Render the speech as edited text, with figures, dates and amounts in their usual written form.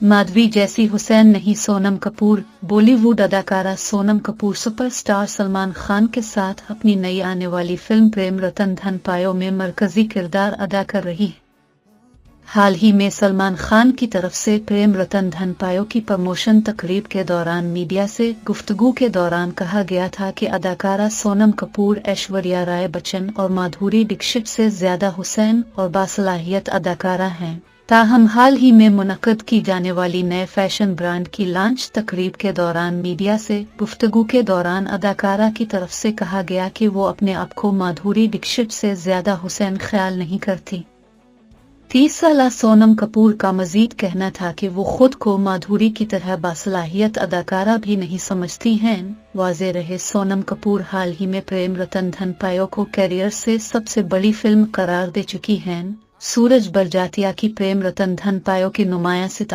माधवी जैसी हुसैन नहीं सोनम कपूर। बॉलीवुड अदाकारा सोनम कपूर सुपरस्टार सलमान खान के साथ अपनी नई आने वाली फिल्म प्रेम रतन धन पायो में मरकजी किरदार अदा कर रही है। हाल ही में सलमान खान की तरफ से प्रेम रतन धन पायो की प्रमोशन तकरीब के दौरान मीडिया से गुफ्तगू के दौरान कहा गया था कि अदाकारा सोनम कपूर ऐश्वर्या राय बच्चन और माधुरी दीक्षित से ज्यादा हुसैन और बासलाहियत अदाकारा हैं। ताहम हाल ही में मुनक्कद की जाने वाली नए फैशन ब्रांड की लॉन्च तकरीब के दौरान मीडिया से गुफ्तगू के दौरान अदाकारा की तरफ से कहा गया कि वो अपने आप को माधुरी दीक्षित से ज्यादा हुसैन ख्याल नहीं करती। 30 साला सोनम कपूर का मजीद कहना था कि वो खुद को माधुरी की तरह बासलाहियत अदाकारा भी नहीं समझती हैं। वाज़ेह रहे, सोनम कपूर हाल ही में प्रेम रतन धन पायो को कैरियर से सबसे बड़ी फिल्म करार दे चुकी हैं। सूरज बरजातिया की प्रेम रतन धन पायो के नुमाया सितारा